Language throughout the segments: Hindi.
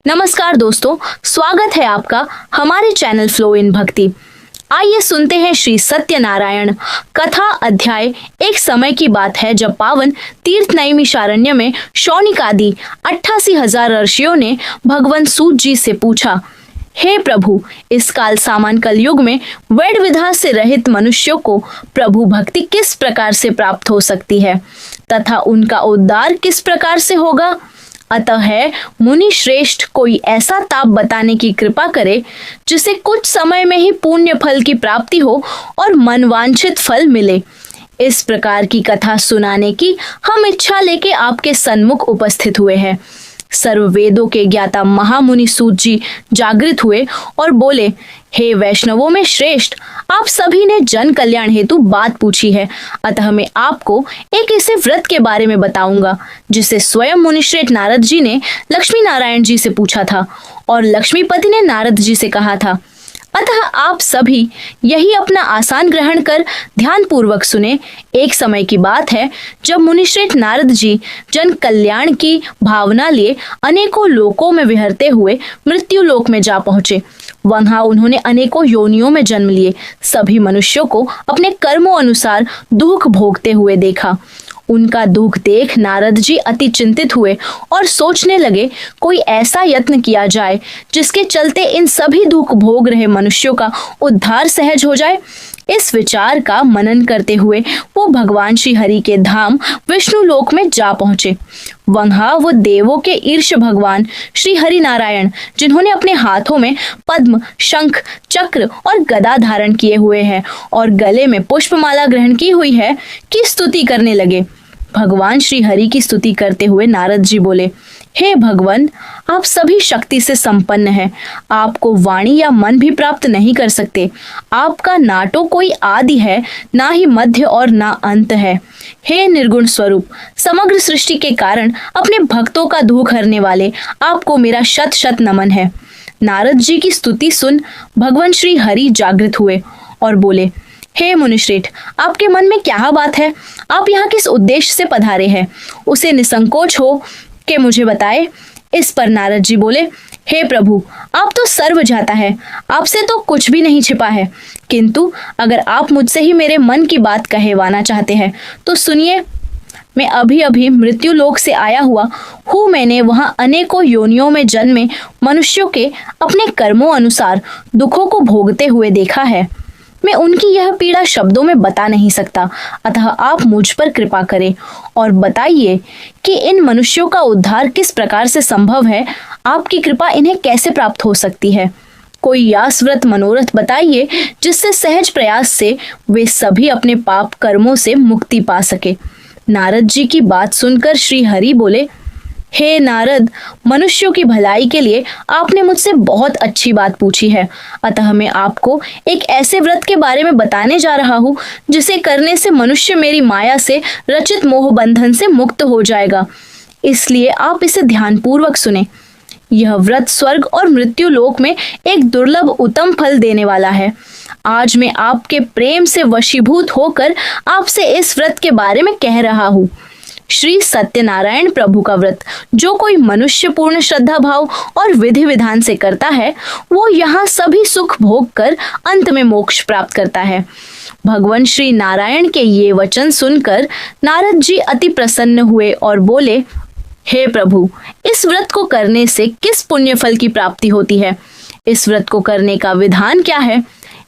नमस्कार दोस्तों, स्वागत है आपका हमारे चैनल फ्लो इन भक्ति। आइए सुनते हैं श्री सत्यनारायण कथा अध्याय। एक समय की बात है जब पावन तीर्थ नैमिषारण्य में शौनिक आदि 88,000 ऋषियों ने भगवान सूत जी से पूछा, हे प्रभु, इस काल सामान कलयुग में वैध विधा से रहित मनुष्यों को प्रभु भक्ति किस प्रकार से प्राप्त हो सकती है तथा उनका उद्धार किस प्रकार से होगा। अतः है मुनि श्रेष्ठ कोई ऐसा ताप बताने की कृपा करे जिसे कुछ समय में ही पुण्य फल की प्राप्ति हो और मनवांछित फल मिले। इस प्रकार की कथा सुनाने की हम इच्छा लेके आपके सन्मुख उपस्थित हुए हैं। सर्व वेदों के ज्ञाता महामुनि सूत जी जागृत हुए और बोले, हे वैष्णवों में श्रेष्ठ, आप सभी ने जन कल्याण हेतु बात पूछी है, अतः मैं आपको एक ऐसे व्रत के बारे में बताऊंगा जिसे स्वयं मुनिश्रेष्ठ नारद जी ने लक्ष्मी नारायण जी से पूछा था और लक्ष्मीपति ने नारद जी से कहा था। अतः आप सभी यही अपना आसन ग्रहण कर ध्यान पूर्वक सुने। एक समय की बात है जब मुनिश्रेष्ठ नारद जी जन कल्याण की भावना लिए अनेकों लोकों में विहरते हुए मृत्यु लोक में जा पहुंचे। वहां उन्होंने अनेकों योनियों में जन्म लिए सभी मनुष्यों को अपने कर्मों अनुसार दुख भोगते हुए देखा। उनका दुख देख नारद जी अति चिंतित हुए और सोचने लगे, कोई ऐसा यत्न किया जाए जिसके चलते इन सभी दुख भोग रहे मनुष्यों का उद्धार सहज हो जाए। इस विचार का मनन करते हुए वो भगवान श्री हरि के धाम विष्णु लोक में जा पहुंचे। वहां वो देवों के ईर्ष भगवान श्री हरि नारायण, जिन्होंने अपने हाथों में पद्म, शंख, चक्र और गदा धारण किए हुए हैं और गले में पुष्पमाला ग्रहण की हुई है, की स्तुति करने लगे। भगवान श्री हरि की स्तुति करते हुए नारद जी बोले, हे भगवान, आप सभी शक्ति से संपन्न हैं। आपको वाणी या मन भी प्राप्त नहीं कर सकते। आपका ना तो कोई आदि है, ना ही मध्य और ना अंत है। हे निर्गुण स्वरूप, समग्र सृष्टि के कारण अपने भक्तों का दुख हरने वाले, आपको मेरा शत शत नमन है। नारद जी की स्तुति सुन भगवान श्री हरि जागृत हुए और बोले, हे मुनिश्रेष्ठ, आपके मन में क्या बात है? आप यहाँ किस उद्देश्य से पधारे हैं? उसे निसंकोच हो के मुझे बताए। इस पर नारद जी बोले, हे प्रभु, आप तो सर्व जाता है, आपसे तो कुछ भी नहीं छिपा है। किंतु अगर आप मुझसे ही मेरे मन की बात कहवाना चाहते हैं तो सुनिए। मैं अभी अभी मृत्यु लोक से आया हुआ हूँ। मैंने वहाँ अनेकों योनियों में जन्मे मनुष्यों के अपने कर्मों अनुसार दुखों को भोगते हुए देखा है। मैं उनकी यह पीड़ा शब्दों में बता नहीं सकता, अतः आप मुझ पर कृपा करें और बताइए कि इन मनुष्यों का उद्धार किस प्रकार से संभव है। आपकी कृपा इन्हें कैसे प्राप्त हो सकती है? कोई यासव्रत मनोरथ बताइए जिससे सहज प्रयास से वे सभी अपने पाप कर्मों से मुक्ति पा सके। नारद जी की बात सुनकर श्री हरि बोले, हे नारद, मनुष्यों की भलाई के लिए आपने मुझसे बहुत अच्छी बात पूछी है, अतः मैं आपको एक ऐसे व्रत के बारे में बताने जा रहा हूँ जिसे करने से मनुष्य मेरी माया से रचित मोह बंधन से मुक्त हो जाएगा। इसलिए आप इसे ध्यानपूर्वक सुने। यह व्रत स्वर्ग और मृत्यु लोक में एक दुर्लभ उत्तम फल देने वाला है। आज मैं आपके प्रेम से वशीभूत होकर आपसे इस व्रत के बारे में कह रहा हूँ। श्री सत्यनारायण प्रभु का व्रत जो कोई मनुष्य पूर्ण श्रद्धा भाव और विधि विधान से करता है, वो यहाँ सभी सुख भोग कर अंत में मोक्ष प्राप्त करता है। भगवान श्री नारायण के ये वचन सुनकर नारद जी अति प्रसन्न हुए और बोले, हे प्रभु, इस व्रत को करने से किस पुण्य फल की प्राप्ति होती है? इस व्रत को करने का विधान क्या है?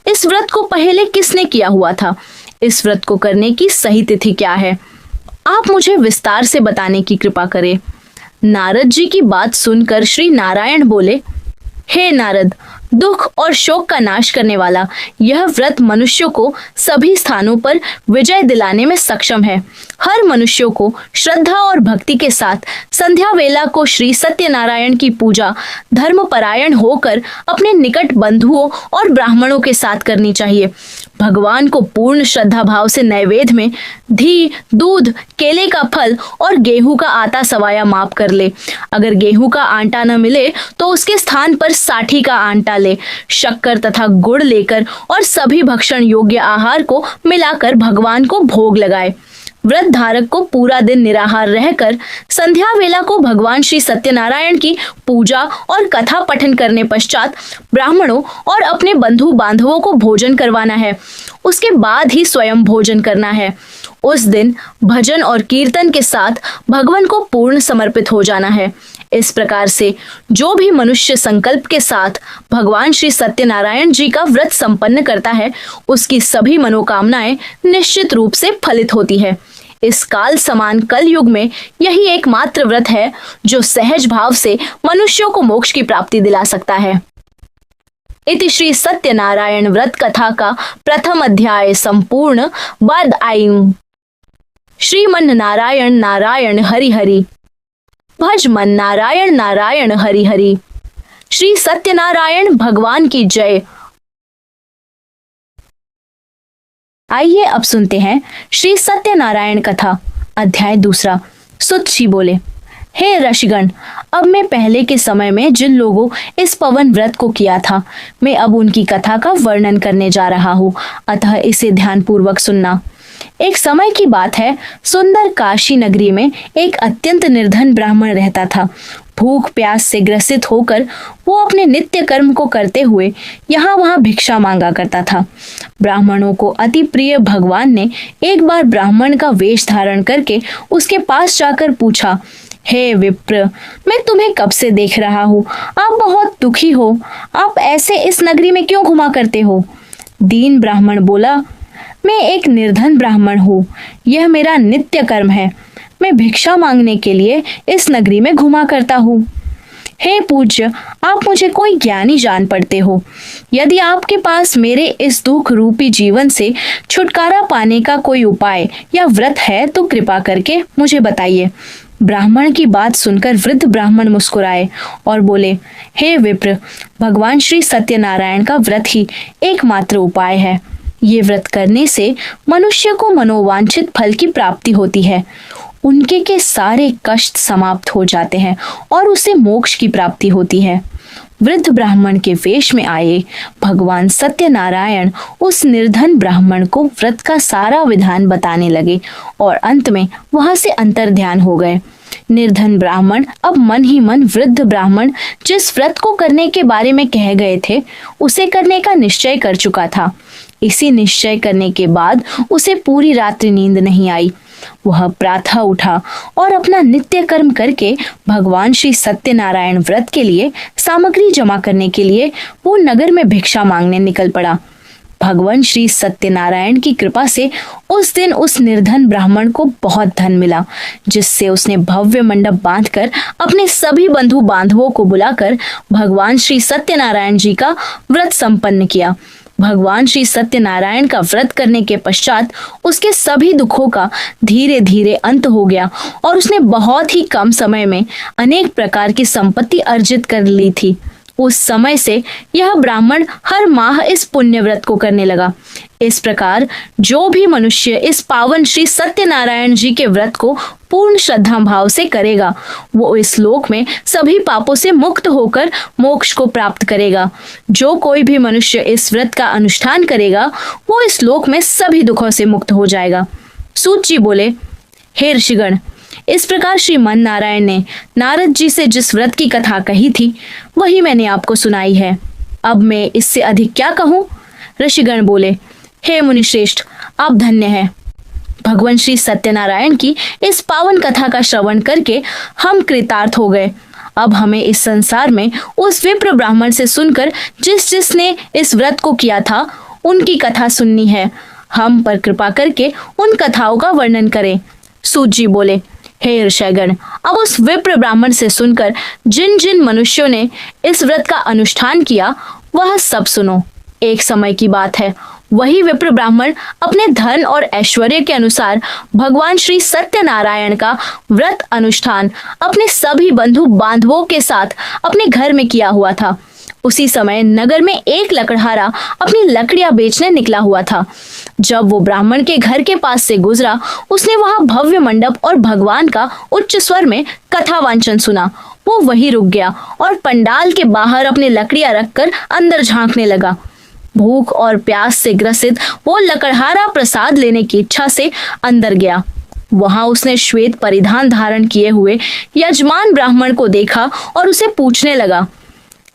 इस व्रत को पहले किसने किया हुआ था? इस व्रत को करने की सही तिथि क्या है? आप मुझे विस्तार से बताने की कृपा करें। नारद जी की बात सुनकर श्री नारायण बोले, हे नारद, दुख और शोक का नाश करने वाला यह व्रत मनुष्यों को सभी स्थानों पर विजय दिलाने में सक्षम है। हर मनुष्यों को श्रद्धा और भक्ति के साथ संध्या वेला को श्री सत्यनारायण की पूजा धर्मपरायण होकर अपने निकट बंधुओं और ब्राह्मणों के साथ करनी चाहिए। भगवान को पूर्ण श्रद्धा भाव से नैवेद्य में घी, दूध, केले का फल और गेहूं का आटा सवाया माप कर ले। अगर गेहूं का आटा न मिले तो उसके स्थान पर साठी का आटा ले। शक्कर तथा गुड़ लेकर और सभी भक्षण योग्य आहार को मिलाकर भगवान को भोग लगाए। व्रत धारक को पूरा दिन निराहार रहकर संध्या वेला को भगवान श्री सत्यनारायण की पूजा और कथा पठन करने पश्चात ब्राह्मणों और अपने बंधु बांधवों को भोजन करवाना है। उसके बाद ही स्वयं भोजन करना है। उस दिन भजन और कीर्तन के साथ भगवान को पूर्ण समर्पित हो जाना है। इस प्रकार से जो भी मनुष्य संकल्प के साथ भगवान श्री सत्यनारायण जी का व्रत संपन्न करता है, उसकी सभी मनोकामनाएं निश्चित रूप से फलित होती है। इस काल समान कल युग में यही एकमात्र व्रत है जो सहज भाव से मनुष्यों को मोक्ष की प्राप्ति दिला सकता है। इति श्री सत्यनारायण व्रत कथा का प्रथम अध्याय संपूर्ण। बद आयु श्रीमन नारायण नारायण हरि हरि, भज मन नारायण नारायण हरि हरि। श्री सत्यनारायण भगवान की जय। आइए अब सुनते हैं श्री सत्यनारायण कथा अध्याय दूसरा। सुत जी बोले, हे ऋषिगण, अब मैं पहले के समय में जिन लोगों इस पवन व्रत को किया था, मैं अब उनकी कथा का वर्णन करने जा रहा हूँ, अतः इसे ध्यानपूर्वक सुनना। एक समय की बात है, सुंदर काशी नगरी में एक अत्यंत निर्धन ब्राह्मण रहता था। भूख प्यास से ग्रसित होकर वो अपने नित्य कर्म को करते हुए यहाँ वहाँ भिक्षा मांगा करता था। ब्राह्मणों को अति प्रिय भगवान ने एक बार ब्राह्मण का वेश धारण करके उसके पास जाकर पूछा, हे विप्र, मैं तुम्हें कब से देख रहा हूँ, आप बहुत दुखी हो, आप ऐसे इस नगरी में क्यों घुमा करते हो? दीन ब्राह्मण बोला, मैं एक निर्धन ब्राह्मण हूँ, यह मेरा नित्य कर्म है, मैं भिक्षा मांगने के लिए इस नगरी में घुमा करता हूँ। हे पूज्य, आप मुझे कोई ज्ञानी जान पड़ते हो। यदि आपके पास मेरे इस दुख रूपी जीवन से छुटकारा पाने का कोई उपाय या व्रत है तो कृपा करके मुझे बताइए। ब्राह्मण की बात सुनकर वृद्ध ब्राह्मण मुस्कुराए और बोले, हे विप्र, भगवान श्री सत्यनारायण का व्रत ही एकमात्र उपाय है। ये व्रत करने से मनुष्य को मनोवांछित फल की प्राप्ति होती है, उनके के सारे कष्ट समाप्त हो जाते हैं और उसे मोक्ष की प्राप्ति होती है। वृद्ध ब्राह्मण के वेश में आए भगवान सत्यनारायण उस निर्धन ब्राह्मण को व्रत का सारा विधान बताने लगे और अंत में वहां से अंतर्ध्यान हो गए। निर्धन ब्राह्मण अब मन ही मन वृद्ध ब्राह्मण जिस व्रत को करने के बारे में कह गए थे, उसे करने का निश्चय कर चुका था। इसी निश्चय करने के बाद उसे पूरी रात्रि नींद नहीं आई। वह प्रातः उठा और अपना नित्य कर्म करके भगवान श्री सत्यनारायण व्रत के लिए सामग्री जमा करने के लिए वो नगर में भिक्षा मांगने निकल पड़ा। भगवान श्री सत्यनारायण की कृपा से उस दिन उस निर्धन ब्राह्मण को बहुत धन मिला, जिससे उसने भव्य मंडप बांधकर अपने सभी बंधु बांधवों को बुलाकर भगवान श्री सत्यनारायण जी का व्रत संपन्न किया। भगवान श्री सत्यनारायण का व्रत करने के पश्चात उसके सभी दुखों का धीरे धीरे अंत हो गया और उसने बहुत ही कम समय में अनेक प्रकार की संपत्ति अर्जित कर ली थी। उस समय से यह ब्राह्मण हर माह इस पुण्य व्रत को करने लगा। इस प्रकार जो भी मनुष्य इस पावन श्री सत्यनारायण जी के व्रत को पूर्ण श्रद्धा भाव से करेगा, वो इस लोक में सभी पापों से मुक्त होकर मोक्ष को प्राप्त करेगा। जो कोई भी मनुष्य इस व्रत का अनुष्ठान करेगा, वो इस लोक में सभी दुखों से मुक्त हो जाएगा। सूत जी बोले, हे ऋषिगण, इस प्रकार श्रीमन नारायण ने नारद जी से जिस व्रत की कथा कही थी, वही मैंने आपको सुनाई है। अब मैं इससे अधिक क्या कहूँ? ऋषिगण बोले, हे मुनिश्रेष्ठ, आप धन्य हैं। भगवान श्री सत्यनारायण की इस पावन कथा का श्रवण करके हम कृतार्थ हो गए। अब हमें इस संसार में उस विप्र ब्राह्मण से सुनकर जिसने इस व्रत को किया था, उनकी कथा सुननी है। हम पर कृपा करके उन कथाओं का वर्णन करें। सूत जी बोले, हे ऋषिगण, अब उस विप्र ब्राह्मण से सुनकर जिन जिन मनुष्यों ने इस व्रत का अनुष्ठान किया, वह सब सुनो। एक समय की बात है, वही विप्र ब्राह्मण अपने धन और ऐश्वर्य के अनुसार भगवान श्री सत्यनारायण का व्रत अनुष्ठान अपने सभी बंधु बांधवों के साथ अपने घर में किया हुआ था। उसी समय नगर में एक लकड़हारा अपनी लकड़ियां बेचने निकला हुआ था। जब वो ब्राह्मण के घर के पास से गुजरा, उसने वहां भव्य मंडप और भगवान का उच्च स्वर में कथा वांचन सुना। वो वहीं रुक गया और पंडाल के बाहर अपनी लकड़ियां रखकर अंदर झांकने लगा। भूख और प्यास से ग्रसित वो लकड़हारा प्रसाद लेने की इच्छा से अंदर गया। वहां उसने श्वेत परिधान धारण किए हुए यजमान ब्राह्मण को देखा और उसे पूछने लगा,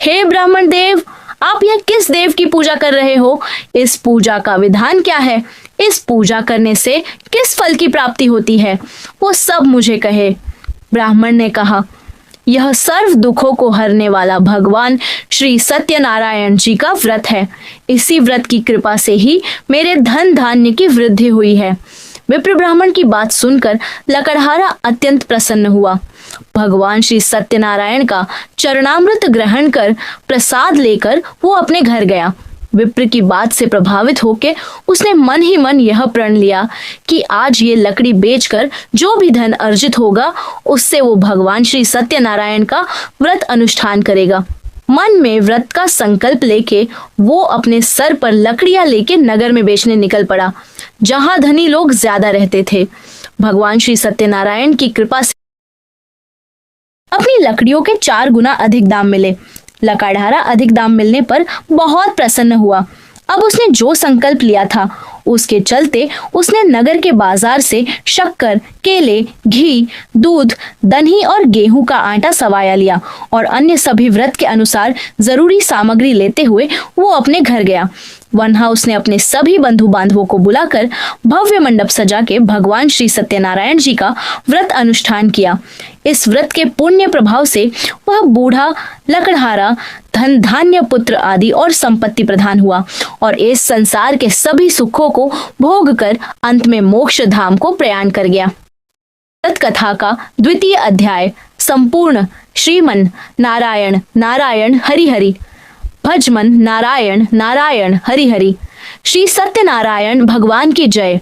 हे ब्राह्मण देव, आप यह किस देव की पूजा कर रहे हो? इस पूजा का विधान क्या है? इस पूजा करने से किस फल की प्राप्ति होती है? वो सब मुझे कहे। ब्राह्मण ने कहा, यह सर्व दुखों को हरने वाला भगवान श्री सत्यनारायण जी का व्रत है। इसी व्रत की कृपा से ही मेरे धन धान्य की वृद्धि हुई है। विप्र ब्राह्मण की बात सुनकर लकड़हारा अत्यंत प्रसन्न हुआ। भगवान श्री सत्यनारायण का चरणामृत ग्रहण कर प्रसाद लेकर वो अपने घर गया। विप्र की बात से प्रभावित होकर उसने मन ही मन यह प्रण लिया कि आज ये लकड़ी बेचकर जो भी धन अर्जित होगा उससे वो भगवान श्री सत्यनारायण का व्रत अनुष्ठान करेगा। मन में व्रत का संकल्प लेके वो अपने सर पर लकड़ियां लेके नगर में बेचने निकल पड़ा, जहां धनी लोग ज्यादा रहते थे। भगवान श्री सत्यनारायण की कृपा से अपनी लकड़ियों के 4 गुना अधिक दाम मिले। लकड़हारा अधिक दाम मिलने पर बहुत प्रसन्न हुआ। अब उसने जो संकल्प लिया था उसके चलते उसने नगर के बाजार से शक्कर, केले, घी, दूध, दही और गेहूं का आटा सवाया लिया और अन्य सभी व्रत के अनुसार जरूरी सामग्री लेते हुए वो अपने घर गया। वहां उसने अपने सभी बंधु बांधवों को बुलाकर भव्य मंडप सजा के भगवान श्री सत्यनारायण जी का व्रत अनुष्ठान किया। इस व्रत के पुण्य प्रभाव से वह बूढ़ा लकड़हारा धन धान्य पुत्र आदि और संपत्ति प्रदान हुआ और इस संसार के सभी सुखों को भोग कर अंत में मोक्ष धाम को प्रयाण कर गया। व्रत कथा का 2वां अध्याय संपूर्ण। श्रीमन नारायण नारायण हरि हरि। भजमन नारायण नारायण हरि हरि। श्री सत्यनारायण भगवान की जय।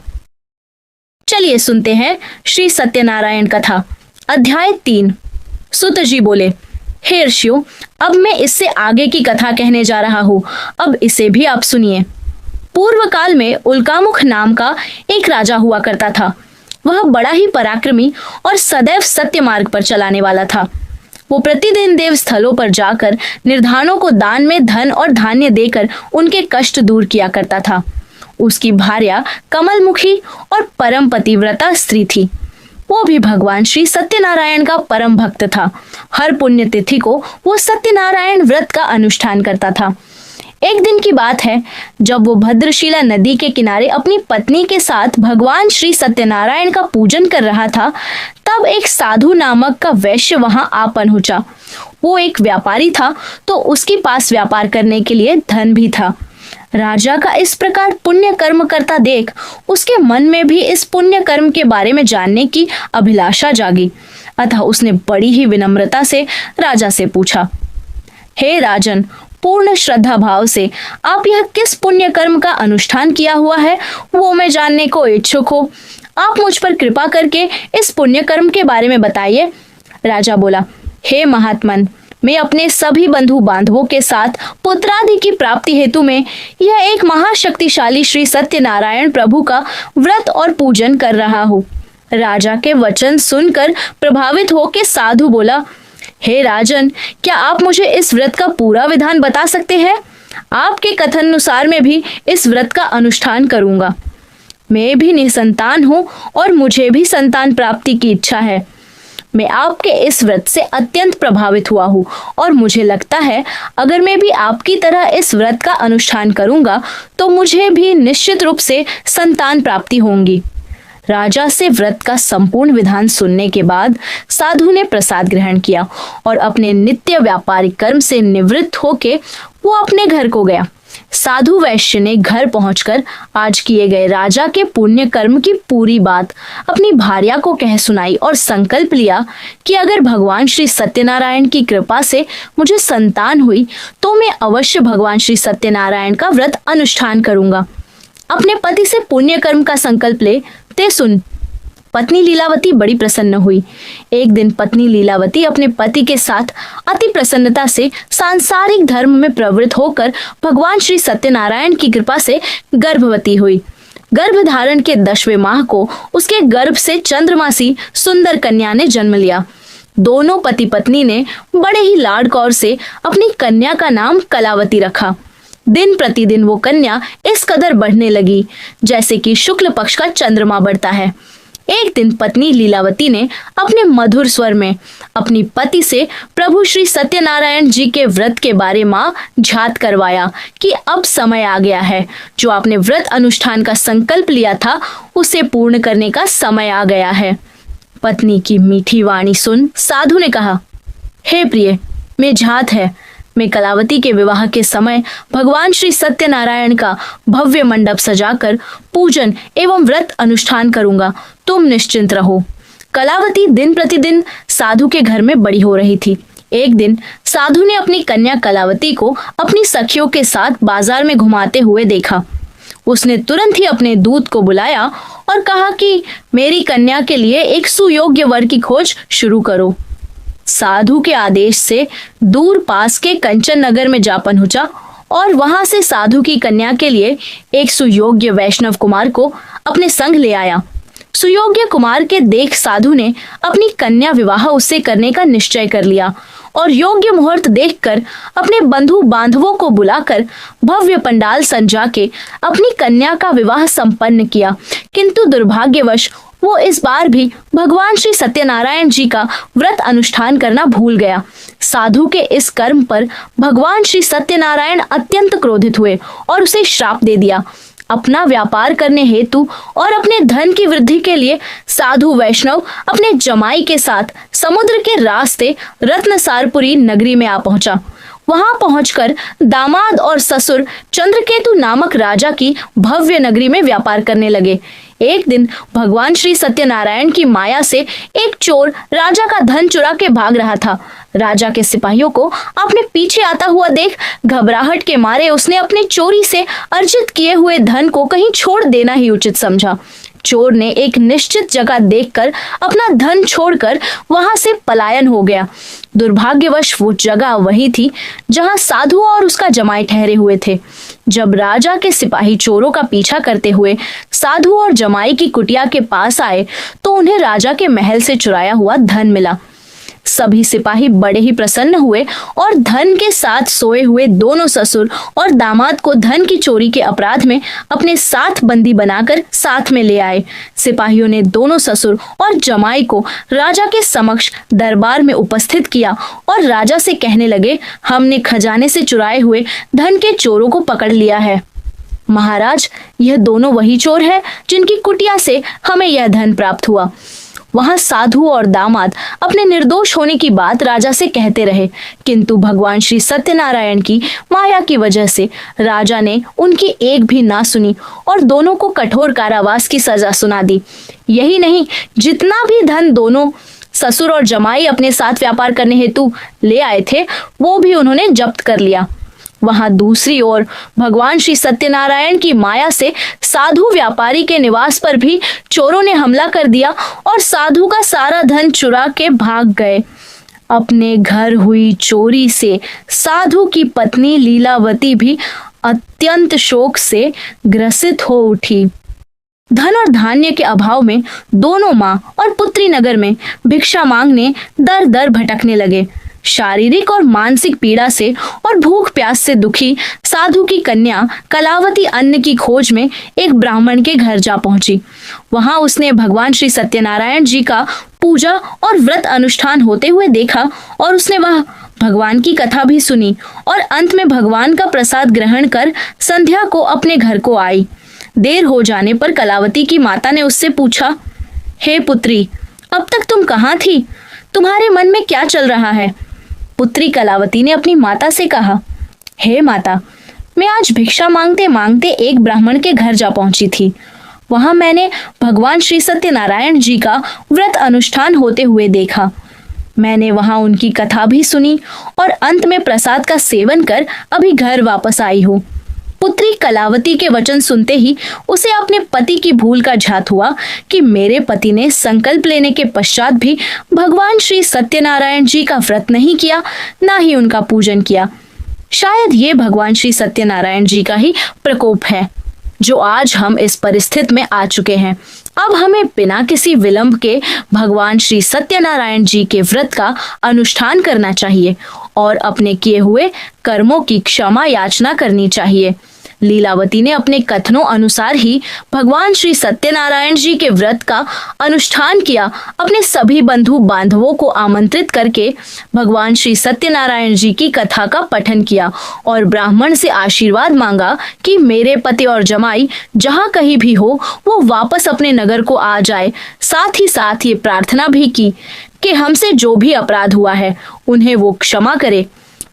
चलिए सुनते हैं श्री सत्यनारायण कथा। अध्याय 3। सुत जी बोले, हे ऋषियों, अब मैं इससे आगे की कथा कहने जा रहा हूँ, अब इसे भी आप सुनिए। पूर्व काल में उल्कामुख नाम का एक राजा हुआ करता था। वह बड़ा ही पराक्रमी और सदैव सत्य मार्ग पर चलाने वाला था। वो प्रतिदिन देव स्थलों पर जाकर निर्धनों को दान में धन और धान्य देकर उनके कष्ट दूर किया करता था। उसकी भार्या कमलमुखी और परम पतिव्रता स्त्री थी। वो भी भगवान श्री सत्यनारायण का परम भक्त था। हर पुण्यतिथि को वो सत्यनारायण व्रत का अनुष्ठान करता था। एक दिन की बात है, जब वो भद्रशिला नदी के किनारे अपनी पत्नी के साथ भगवान श्री सत्यनारायण का पूजन कर रहा था, तब एक साधु नामक का वैश्य वहां आ पहुंचा। वो एक व्यापारी था, तो उसके पास व्यापार करने के लिए धन भी था। राजा का इस प्रकार पुण्य कर्म करता देख उसके मन में भी इस पुण्य कर्म के बारे में जानने की अभिलाषा जागी। अतः उसने बड़ी ही विनम्रता से राजा से पूछा, हे राजन, पूर्ण श्रद्धा भाव से आप यह किस पुण्य कर्म का अनुष्ठान किया हुआ है वो मैं जानने को इच्छुक हूँ। आप मुझ पर कृपा करके इस पुण्य कर्म के बारे में बताइए। राजा बोला, हे महात्मन, मैं अपने सभी बंधु बांधवों के साथ पुत्रादि की प्राप्ति हेतु में यह एक महाशक्तिशाली श्री सत्यनारायण प्रभु का व्रत और पूजन कर रहा हूँ। राजा के वचन सुनकर प्रभावित होकर साधु बोला, हे राजन, क्या आप मुझे इस व्रत का पूरा विधान बता सकते हैं? आपके कथन अनुसार मैं भी इस व्रत का अनुष्ठान करूंगा। मैं भी निसंतान हूँ और मुझे भी संतान प्राप्ति की इच्छा है। मैं आपके इस व्रत से अत्यंत प्रभावित हुआ हूँ और मुझे लगता है अगर मैं भी आपकी तरह इस व्रत का अनुष्ठान करूंगा तो मुझे भी निश्चित रूप से संतान प्राप्ति होंगी। राजा से व्रत का संपूर्ण विधान सुनने के बाद साधु ने प्रसाद ग्रहण किया और अपने नित्य व्यापारिक कर्म से निवृत्त होके वो अपने घर को गया। साधु वैश्य ने घर पहुंचकर आज किए गए राजा के पुण्य कर्म की पूरी बात अपनी भार्या को कह सुनाई और संकल्प लिया कि अगर भगवान श्री सत्यनारायण की कृपा से मुझे संतान हुई तो मैं अवश्य भगवान श्री सत्यनारायण का व्रत अनुष्ठान करूंगा। अपने पति से पुण्य कर्म का संकल्प ले ते सुन। पत्नी लीलावती बड़ी प्रसन्न हुई। एक दिन पत्नी लीलावती अपने पति के साथ अति प्रसन्नता से सांसारिक धर्म में प्रवृत्त होकर भगवान श्री सत्यनारायण की कृपा से गर्भवती हुई। गर्भधारण के 10वें माह को उसके गर्भ से चंद्रमासी सुंदर कन्या ने जन्म लिया। दोनों पति पत्नी ने बड़े ही लाड कौर से अपनी कन्या का नाम कलावती रखा। दिन प्रतिदिन वो कन्या इस कदर बढ़ने लगी जैसे कि शुक्ल पक्ष का चंद्रमा बढ़ता है। एक दिन पत्नी लीलावती ने अपने मधुर स्वर में अपनी पति से प्रभु श्री सत्यनारायण जी के व्रत के बारे में झात करवाया कि अब समय आ गया है, जो आपने व्रत अनुष्ठान का संकल्प लिया था उसे पूर्ण करने का समय आ गया है। पत्नी की मीठी वाणी सुन साधु ने कहा, हे प्रिय, मैं झात है। मैं कलावती के विवाह के समय भगवान श्री सत्यनारायण का भव्य मंडप सजाकर पूजन एवं व्रत अनुष्ठान करूंगा, तुम निश्चिंत रहो। कलावती दिन प्रतिदिन साधु के घर में बड़ी हो रही थी। एक दिन साधु ने अपनी कन्या कलावती को अपनी सखियों के साथ बाजार में घुमाते हुए देखा। उसने तुरंत ही अपने दूत को बुलाया और कहा कि मेरी कन्या के लिए एक सुयोग्य वर की खोज शुरू करो। साधु के आदेश से दूर पास के कंचन नगर में जा पहुंचा और वहां से साधु की कन्या के लिए एक सुयोग्य वैष्णव कुमार को अपने संग ले आया। सुयोग्य कुमार के देख साधु ने अपनी कन्या विवाह उससे करने का निश्चय कर लिया और योग्य मुहूर्त देखकर अपने बंधु बांधवों को बुलाकर भव्य पंडाल सजा के अपनी कन्या का विवाह संपन्न किया। किंतु दुर्भाग्यवश वो इस बार भी भगवान श्री सत्यनारायण जी का व्रत अनुष्ठान करना भूल गया। साधु के इस कर्म पर भगवान श्री सत्यनारायण अत्यंत क्रोधित हुए और उसे श्राप दे दिया। अपना व्यापार करने हेतु और अपने धन की वृद्धि के लिए साधु वैष्णव अपने जमाई के साथ समुद्र के रास्ते रत्नसारपुरी नगरी में आ पहुंचा। वहां पहुंचकर दामाद और ससुर चंद्रकेतु नामक राजा की भव्य नगरी में व्यापार करने लगे। एक दिन भगवान श्री सत्यनारायण की माया से एक चोर राजा का धन चुरा के भाग रहा था। राजा के सिपाहियों को अपने पीछे आता हुआ देख घबराहट के मारे उसने अपनी चोरी से अर्जित किए हुए धन को कहीं छोड़ देना ही उचित समझा। चोर ने एक निश्चित जगह देखकर अपना धन छोड़कर वहां से पलायन हो गया। दुर्भाग्यवश वो जगह वही थी जहां साधु और उसका जमाई ठहरे हुए थे। जब राजा के सिपाही चोरों का पीछा करते हुए साधु और जमाई की कुटिया के पास आए तो उन्हें राजा के महल से चुराया हुआ धन मिला। सभी सिपाही बड़े ही प्रसन्न हुए और धन के साथ सोए हुए दोनों ससुर और दामाद को धन की चोरी के अपराध में अपने साथ बंदी बनाकर साथ में ले आए। सिपाहियों ने दोनों ससुर और जमाई को राजा के समक्ष दरबार में उपस्थित किया और राजा से कहने लगे, हमने खजाने से चुराए हुए धन के चोरों को पकड़ लिया है। महाराज, यह दोनों वही चोर है जिनकी कुटिया से हमें यह धन प्राप्त हुआ। वहां साधु और दामाद अपने निर्दोष होने की बात राजा से कहते रहे, किंतु भगवान श्री सत्यनारायण की माया की वजह से राजा ने उनकी एक भी ना सुनी और दोनों को कठोर कारावास की सजा सुना दी। यही नहीं, जितना भी धन दोनों ससुर और जमाई अपने साथ व्यापार करने हेतु ले आए थे वो भी उन्होंने जब्त कर लिया। वहां दूसरी ओर भगवान श्री सत्यनारायण की माया से साधु व्यापारी के निवास पर भी चोरों ने हमला कर दिया और साधु का सारा धन चुरा के भाग गए। अपने घर हुई चोरी से साधु की पत्नी लीलावती भी अत्यंत शोक से ग्रसित हो उठी। धन और धान्य के अभाव में दोनों मां और पुत्री नगर में भिक्षा मांगने दर दर भटकने लगे। शारीरिक और मानसिक पीड़ा से और भूख प्यास से दुखी साधु की कन्या कलावती अन्न की खोज में एक ब्राह्मण के घर जा पहुंची। वहां उसने भगवान श्री सत्यनारायण जी का पूजा और व्रत अनुष्ठान होते हुए देखा और उसने वह भगवान की कथा भी सुनी और अंत में भगवान का प्रसाद ग्रहण कर संध्या को अपने घर को आई। देर हो जाने पर कलावती की माता ने उससे पूछा, हे पुत्री, अब तक तुम कहाँ थी? तुम्हारे मन में क्या चल रहा है? पुत्री कलावती ने अपनी माता से कहा, हे माता, मैं आज भिक्षा मांगते मांगते एक ब्राह्मण के घर जा पहुंची थी। वहां मैंने भगवान श्री सत्यनारायण जी का व्रत अनुष्ठान होते हुए देखा। मैंने वहां उनकी कथा भी सुनी और अंत में प्रसाद का सेवन कर अभी घर वापस आई हूँ। पुत्री कलावती के वचन सुनते ही उसे अपने पति की भूल का झात हुआ कि मेरे पति ने संकल्प लेने के पश्चात भी भगवान श्री सत्यनारायण जी का व्रत नहीं किया, ना ही उनका पूजन किया। शायद ये भगवान श्री सत्यनारायण जी का ही प्रकोप है जो आज हम इस परिस्थिति में आ चुके हैं। अब हमें बिना किसी विलंब के भगवान श्री सत्यनारायण जी के व्रत का अनुष्ठान करना चाहिए और अपने किए हुए कर्मों की क्षमा याचना करनी चाहिए। लीलावती ने अपने कथनों अनुसार ही भगवान श्री सत्यनारायण जी के व्रत का अनुष्ठान किया। अपने सभी बंधु बांधवों को आमंत्रित करके भगवान श्री सत्यनारायण जी की कथा का पठन किया और ब्राह्मण से आशीर्वाद मांगा कि मेरे पति और जमाई जहाँ कहीं भी हो वो वापस अपने नगर को आ जाए। साथ ही साथ ये प्रार्थना भी की कि हमसे जो भी अपराध हुआ है उन्हें वो क्षमा करे।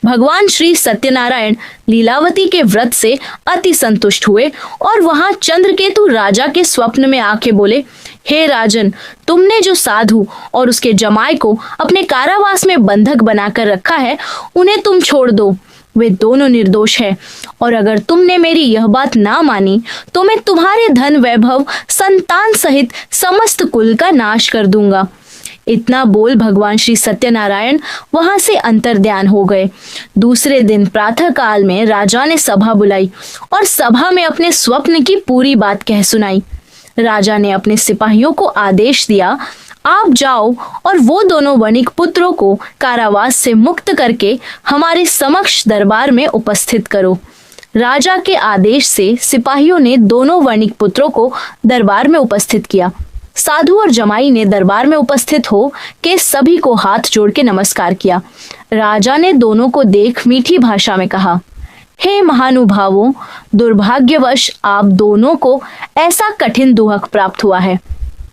भगवान श्री सत्यनारायण लीलावती के व्रत से अति संतुष्ट हुए और वहां चंद्रकेतु राजा के स्वप्न में आके बोले, हे राजन, तुमने जो साधु और उसके जमाई को अपने कारावास में बंधक बनाकर रखा है उन्हें तुम छोड़ दो। वे दोनों निर्दोष हैं और अगर तुमने मेरी यह बात ना मानी तो मैं तुम्हारे धन वैभव संतान सहित समस्त कुल का नाश कर दूंगा। इतना बोल भगवान श्री सत्यनारायण वहां से अंतर्ध्यान हो गए। दूसरे दिन प्रातः काल में राजा ने सभा बुलाई और सभा में अपने स्वप्न की पूरी बात कह सुनाई। राजा ने अपने सिपाहियों को आदेश दिया, आप जाओ और वो दोनों वणिक पुत्रों को कारावास से मुक्त करके हमारे समक्ष दरबार में उपस्थित करो। राजा के आदेश से सिपाहियों ने दोनों वणिक पुत्रों को दरबार में उपस्थित किया। साधु और जमाई ने दरबार में उपस्थित हो के सभी को हाथ जोड़ के नमस्कार किया। राजा ने दोनों को देख मीठी भाषा में कहा, हे महानुभावों, दुर्भाग्यवश आप दोनों को ऐसा कठिन दुहक प्राप्त हुआ है।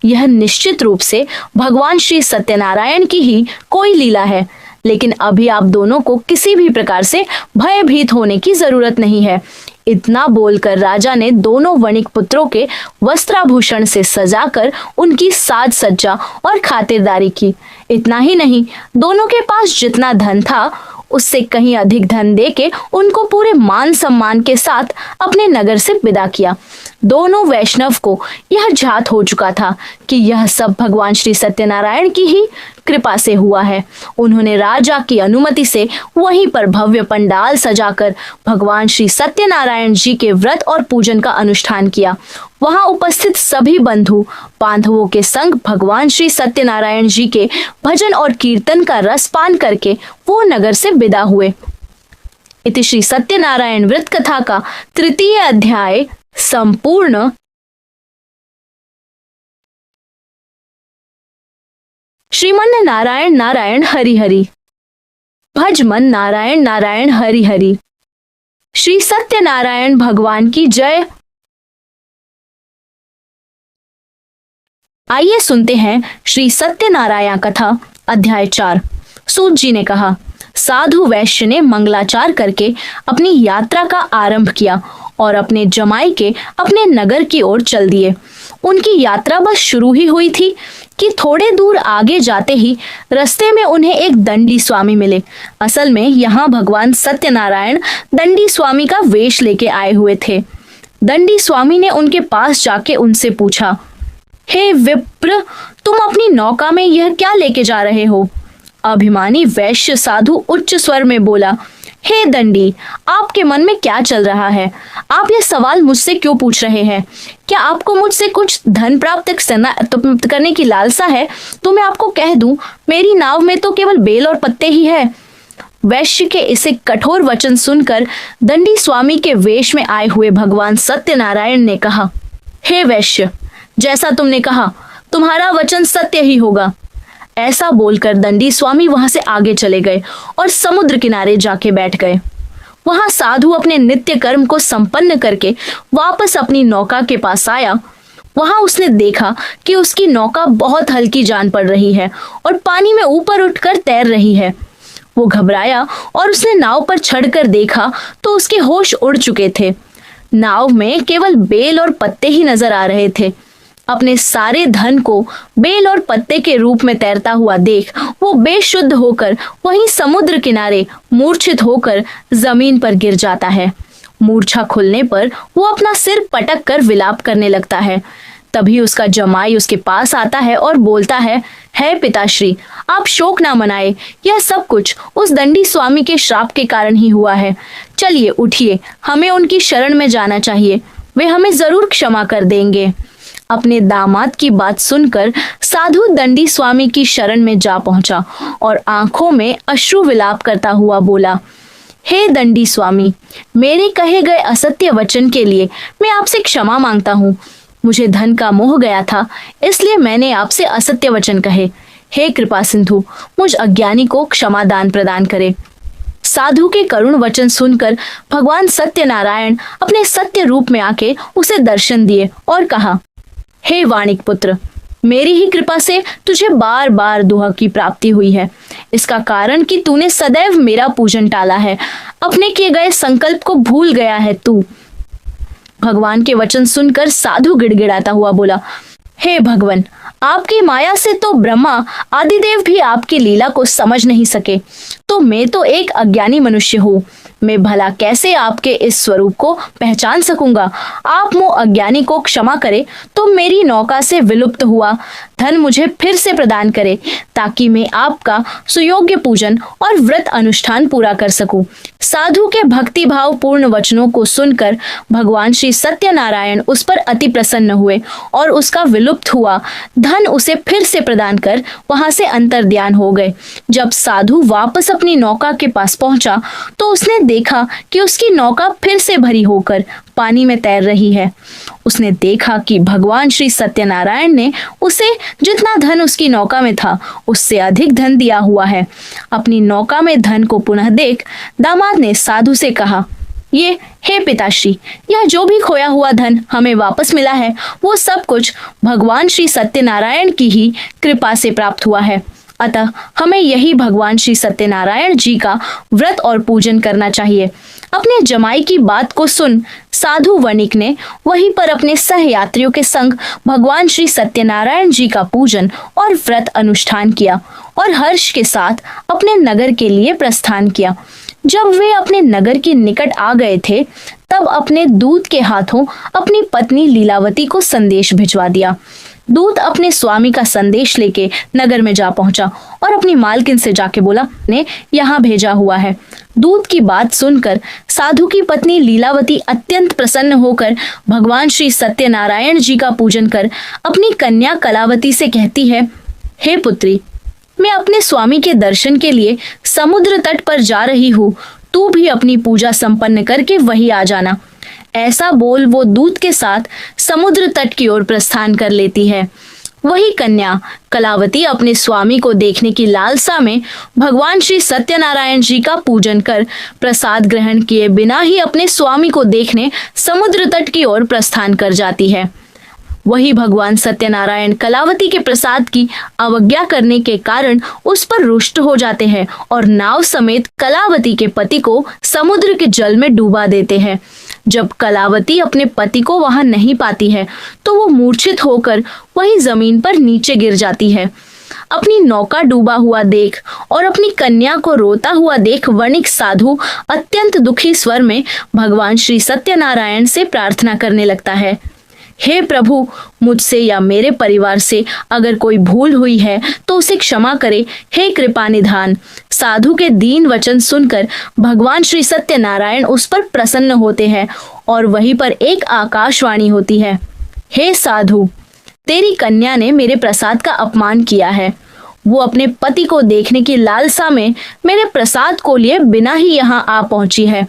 यह निश्चित रूप से भगवान श्री सत्यनारायण की ही कोई लीला है, लेकिन अभी आप दोनों को किसी भी प्रकार से भयभीत होने की जरूरत नहीं है। इतना बोलकर राजा ने दोनों वणिक पुत्रों के वस्त्राभूषण से सजाकर उनकी साज सज्जा और खातिरदारी की। इतना ही नहीं, दोनों के पास जितना धन था उससे कहीं अधिक धन देके उनको पूरे मान सम्मान के साथ अपने नगर से विदा किया। दोनों वैष्णव को यह जात हो चुका था कि यह सब भगवान श्री सत्यनारायण की ही कृपा से हुआ है। उन्होंने राजा की अनुमति से वहीं पर भव्य पंडाल सजाकर भगवान श्री सत्यनारायण जी के व्रत और पूजन का अनुष्ठान किया। वहां उपस्थित सभी बंधु बांधवों के संग भगवान श्री सत्यनारायण जी के भजन और कीर्तन का रस पान करके वो नगर से विदा हुए। इति श्री सत्यनारायण व्रत कथा का तृतीय अध्याय संपूर्ण। श्रीमन नारायण नारायण हरि हरि, भज मन नारायण नारायण हरि हरि। श्री सत्यनारायण भगवान की जय। आइए सुनते हैं श्री सत्यनारायण कथा अध्याय 4। सूत जी ने कहा, साधु वैश्य ने मंगलाचार करके अपनी यात्रा का आरंभ किया और अपने जमाई के अपने नगर की ओर चल दिए। उनकी यात्रा बस शुरू ही हुई थी कि थोड़े दूर आगे जाते ही रास्ते में उन्हें एक दंडी स्वामी मिले। असल में यहाँ भगवान सत्यनारायण दंडी स्वामी का वेश लेके आए हुए थे। दंडी स्वामी ने उनके पास जाके उनसे पूछा, हे विप्र, तुम अपनी नौका में यह क्या लेके जा रहे हो? अभिमानी वैश्य साधु उच्च स्वर में बोला, हे दंडी, आपके मन में क्या चल रहा है? आप यह सवाल मुझसे क्यों पूछ रहे हैं? क्या आपको मुझसे कुछ धन प्राप्त करने की लालसा है? तो मैं आपको कह दूं, मेरी नाव में तो केवल बेल और पत्ते ही है। वैश्य के इसे कठोर वचन सुनकर दंडी स्वामी के वेश में आए हुए भगवान सत्यनारायण ने कहा, हे वैश्य, जैसा तुमने कहा तुम्हारा वचन सत्य ही होगा। ऐसा बोलकर दंडी स्वामी वहां से आगे चले गए और समुद्र किनारे जाके बैठ गए। वहां साधु अपने नित्य कर्म को संपन्न करके वापस अपनी नौका के पास आया। वहां उसने देखा कि उसकी नौका बहुत हल्की जान पड़ रही है और पानी में ऊपर उठकर तैर रही है। वो घबराया और उसने नाव पर चढ़कर देखा तो उसके होश उड़ चुके थे। नाव में केवल बेल और पत्ते ही नजर आ रहे थे। अपने सारे धन को बेल और पत्ते के रूप में तैरता हुआ देख वो बेशुद्ध होकर वहीं समुद्र किनारे मूर्छित होकर जमीन पर गिर जाता है। मूर्छा खुलने पर वो अपना सिर पटक कर विलाप करने लगता है। तभी उसका जमाई उसके पास आता है और बोलता है, हे पिताश्री, आप शोक ना मनाए, यह सब कुछ उस दंडी स्वामी के श्राप के कारण ही हुआ है। चलिए उठिए, हमें उनकी शरण में जाना चाहिए, वे हमें जरूर क्षमा कर देंगे। अपने दामाद की बात सुनकर साधु दंडी स्वामी की शरण में जा पहुंचा और आंखों में अश्रु विलाप करता हुआ बोला, हे दंडी स्वामी, मेरे कहे गए असत्य वचन के लिए मैं आपसे क्षमा मांगता हूँ। मुझे धन का मोह गया था, इसलिए मैंने आपसे असत्य वचन कहे। हे कृपा सिंधु, मुझ अज्ञानी को क्षमा दान प्रदान करे। साधु के करुण वचन सुनकर भगवान सत्यनारायण अपने सत्य रूप में आके उसे दर्शन दिए और कहा, हे वाणिक पुत्र, मेरी ही कृपा से तुझे बार बार दुआ की प्राप्ति हुई है। इसका कारण कि तूने सदैव मेरा पूजन टाला है, अपने किए गए संकल्प को भूल गया है तू। भगवान के वचन सुनकर साधु गिड़गिड़ाता हुआ बोला, हे भगवान, आपकी माया से तो ब्रह्मा आदिदेव भी आपकी लीला को समझ नहीं सके, तो मैं तो एक अज्ञानी मनुष्य हूँ। मैं भला कैसे आपके इस स्वरूप को पहचान सकूंगा। आप मुझ अज्ञानी को क्षमा करे तो मेरी नौका से विलुप्त हुआ धन मुझे फिर से प्रदान करे, ताकि मैं आपका सुयोग्य पूजन और व्रत अनुष्ठान पूरा कर सकूं। साधु के भक्ति भाव पूर्ण वचनों को सुनकर भगवान श्री सत्यनारायण उस पर अति प्रसन्न हुए और उसका विलुप्त हुआ धन उसे फिर से प्रदान कर वहां से अंतर्ध्यान हो गए। जब साधु वापस अपनी नौका के पास पहुंचा तो उसने देखा कि उसकी नौका फिर से भरी होकर पानी में तैर रही है। उसने देखा कि भगवान श्री सत्यनारायण ने उसे जितना धन उसकी नौका में था उससे अधिक धन दिया हुआ है। अपनी नौका में धन को पुनः देख दामाद ने साधु से कहा, ये हे पिताश्री, यह जो भी खोया हुआ धन हमें वापस मिला है वो सब कुछ भगवान श्री सत्यनारायण की ही कृपा से प्राप्त हुआ है। अतः हमें यही भगवान श्री सत्यनारायण जी का व्रत और पूजन करना चाहिए। अपने जमाई की बात को सुन साधु वणिक ने वहीं पर अपने सहयात्रियों के संग भगवान श्री सत्यनारायण जी का पूजन और व्रत अनुष्ठान किया और हर्ष के साथ अपने नगर के लिए प्रस्थान किया। जब वे अपने नगर के निकट आ गए थे तब अपने दूत के हाथों अपनी पत्नी लीलावती को संदेश भिजवा दिया। दूत अपने स्वामी का संदेश लेके नगर में जा पहुंचा और अपनी मालकिन से जाके बोला, ने यहाँ भेजा हुआ है। दूत की बात सुनकर साधु की पत्नी लीलावती अत्यंत प्रसन्न होकर भगवान श्री सत्यनारायण जी का पूजन कर अपनी कन्या कलावती से कहती है, हे पुत्री, मैं अपने स्वामी के दर्शन के लिए समुद्र तट पर जा रही हूँ, तू भी अपनी पूजा संपन्न करके वही आ जाना। ऐसा बोल वो दूत के साथ समुद्र तट की ओर प्रस्थान कर लेती है। वही कन्या कलावती अपने स्वामी को देखने की लालसा में भगवान श्री सत्यनारायण जी का पूजन कर प्रसाद ग्रहण किए बिना ही अपने स्वामी को देखने समुद्र तट की ओर प्रस्थान कर जाती है। वही भगवान सत्यनारायण कलावती के प्रसाद की अवज्ञा करने के कारण उस पर रुष्ट हो जाते हैं और नाव समेत कलावती के पति को समुद्र के जल में डूबा देते हैं। जब कलावती अपने पति को वहां नहीं पाती है तो वो मूर्छित होकर वही जमीन पर नीचे गिर जाती है। अपनी नौका डूबा हुआ देख और अपनी कन्या को रोता हुआ देख वणिक साधु अत्यंत दुखी स्वर में भगवान श्री सत्यनारायण से प्रार्थना करने लगता है, हे प्रभु, मुझसे या मेरे परिवार से अगर कोई भूल हुई है तो उसे क्षमा करे। हे कृपा निधान। साधु के दीन वचन सुनकर भगवान श्री सत्यनारायण उस पर प्रसन्न होते हैं और वहीं पर एक आकाशवाणी होती है, हे साधु, तेरी कन्या ने मेरे प्रसाद का अपमान किया है। वो अपने पति को देखने की लालसा में मेरे प्रसाद को लिए बिना ही यहाँ आ पहुंची है।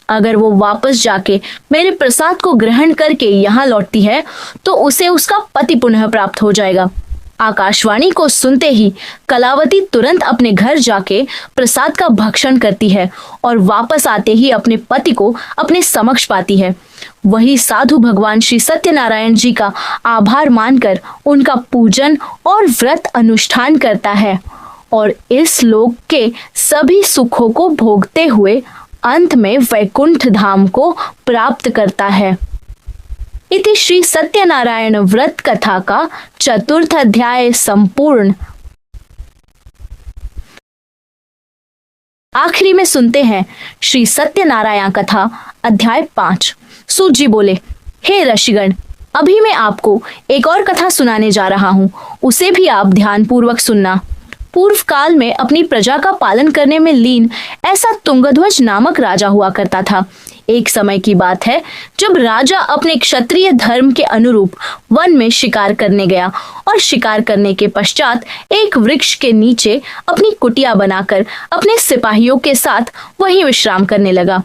अगर वो वापस जाके मेरे प्रसाद को ग्रहण करके यहाँ लौटती है तो उसे उसका पति पुनः प्राप्त हो जाएगा। आकाशवाणी को सुनते ही कलावती तुरंत अपने घर जाके प्रसाद का भक्षण करती है और वापस आते ही अपने पति को अपने समक्ष पाती है। वही साधु भगवान श्री सत्यनारायण जी का आभार मानकर उनका पूजन और व्रत अनुष्ठान करता है और इस लोक के सभी सुखों को भोगते हुए अंत में वैकुंठ धाम को प्राप्त करता है। इति श्री सत्यनारायण व्रत कथा का 4th अध्याय संपूर्ण। आखिरी में सुनते हैं श्री सत्यनारायण कथा अध्याय 5। सूत जी बोले, हे ऋषिगण, अभी मैं आपको एक और कथा सुनाने जा रहा हूँ, उसे भी आप ध्यान पूर्वक सुनना। पूर्व काल में अपनी प्रजा का पालन करने में लीन ऐसा तुंगध्वज नामक राजा हुआ करता था। एक समय की बात है जब राजा अपने क्षत्रिय धर्म के अनुरूप वन में शिकार करने गया और शिकार करने के पश्चात एक वृक्ष के नीचे अपनी कुटिया बनाकर अपने सिपाहियों के साथ वहीं विश्राम करने लगा।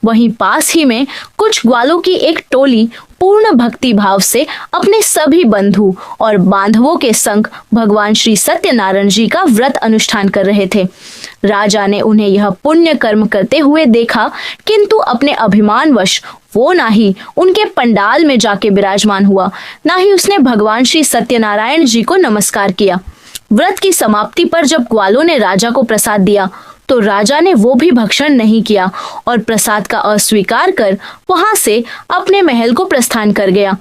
वहीं पास ही में कुछ ग्वालों की एक टोली पूर्ण भक्ति भाव से अपने सभी बंधु और बांधवों के संग भगवान श्री सत्यनारायण जी का व्रत अनुष्ठान कर रहे थे। राजा ने उन्हें यह पुण्य कर्म करते हुए देखा, किंतु अपने अभिमानवश वो ना ही उनके पंडाल में जाके विराजमान हुआ, ना ही उसने भगवान श्री सत्यनारायण जी को नमस्कार किया। व्रत की समाप्ति पर जब ग्वालों ने राजा को प्रसाद दिया तो राजा ने वो भी भक्षण नहीं किया और प्रसाद का अस्वीकार कर वहां से अपने महल को प्रस्थान कर गया।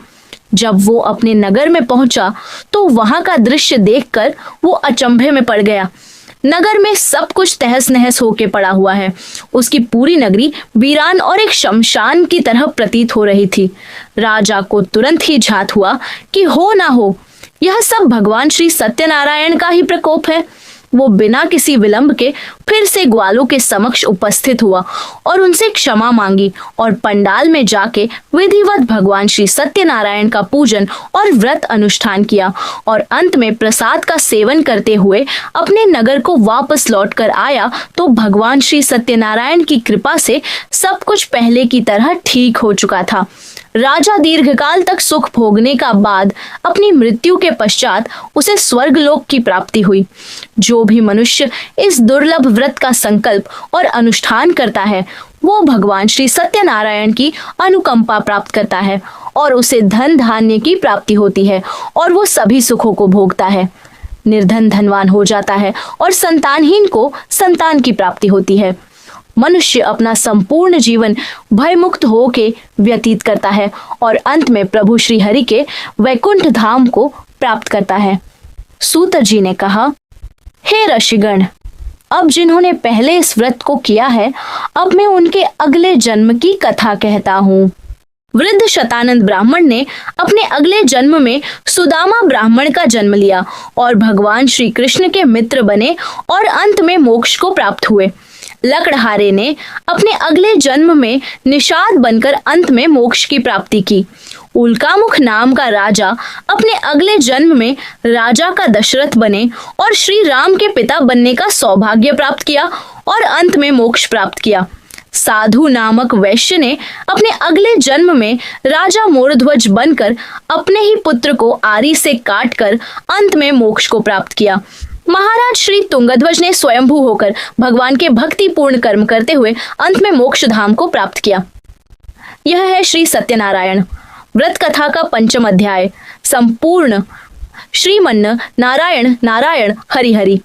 जब वो अपने नगर में पहुंचा तो वहां का दृश्य देखकर वो अचंभे में पड़ गया। नगर में सब कुछ तहस नहस होके पड़ा हुआ है। उसकी पूरी नगरी वीरान और एक शमशान की तरह प्रतीत हो रही थी। राजा को तुरंत ही झात हुआ कि हो ना हो यह सब भगवान श्री सत्यनारायण का ही प्रकोप है। वो बिना किसी विलंब के फिर से ग्वालों के समक्ष उपस्थित हुआ और उनसे क्षमा मांगी और पंडाल में जाके विधिवत भगवान श्री सत्यनारायण का पूजन और व्रत अनुष्ठान किया और अंत में प्रसाद का सेवन करते हुए अपने नगर को वापस लौट कर आया तो भगवान श्री सत्यनारायण की कृपा से सब कुछ पहले की तरह ठीक हो चुका था। राजा दीर्घकाल तक सुख भोगने का बाद अपनी मृत्यु के पश्चात उसे स्वर्गलोक की प्राप्ति हुई। जो भी मनुष्य इस दुर्लभ व्रत का संकल्प और अनुष्ठान करता है वो भगवान श्री सत्यनारायण की अनुकंपा प्राप्त करता है और उसे धन धान्य की प्राप्ति होती है और वो सभी सुखों को भोगता है। निर्धन धनवान हो जाता है और संतानहीन को संतान की प्राप्ति होती है। मनुष्य अपना संपूर्ण जीवन भयमुक्त होके व्यतीत करता है और अंत में प्रभु श्री हरि के वैकुंठ धाम को प्राप्त करता है। सूत जी ने कहा, हे ऋषिगण, अब जिन्होंने पहले इस व्रत को किया है, अब मैं उनके अगले जन्म की कथा कहता हूँ। वृद्ध शतानंद ब्राह्मण ने अपने अगले जन्म में सुदामा ब्राह्मण का जन्म लिया और भगवान श्री कृष्ण के मित्र बने और अंत में मोक्ष को प्राप्त हुए। लकड़हारे ने अपने अगले जन्म में निषाद बनकर अंत में मोक्ष की प्राप्ति की। उल्कामुख नाम का राजा अपने अगले जन्म में राजा का दशरथ बने और श्री राम के पिता बनने का सौभाग्य प्राप्त किया और अंत में मोक्ष प्राप्त किया। साधु नामक वैश्य ने अपने अगले जन्म में राजा मोरध्वज बनकर अपने ही पुत्र को आरी से काटकर अंत में मोक्ष को प्राप्त किया। महाराज श्री तुंगध्वज ने स्वयंभू होकर भगवान के भक्ति पूर्ण कर्म करते हुए अंत में मोक्ष धाम को प्राप्त किया। यह है श्री सत्यनारायण व्रत कथा का 5वां अध्याय, संपूर्ण। श्रीमन नारायण नारायण हरि हरि।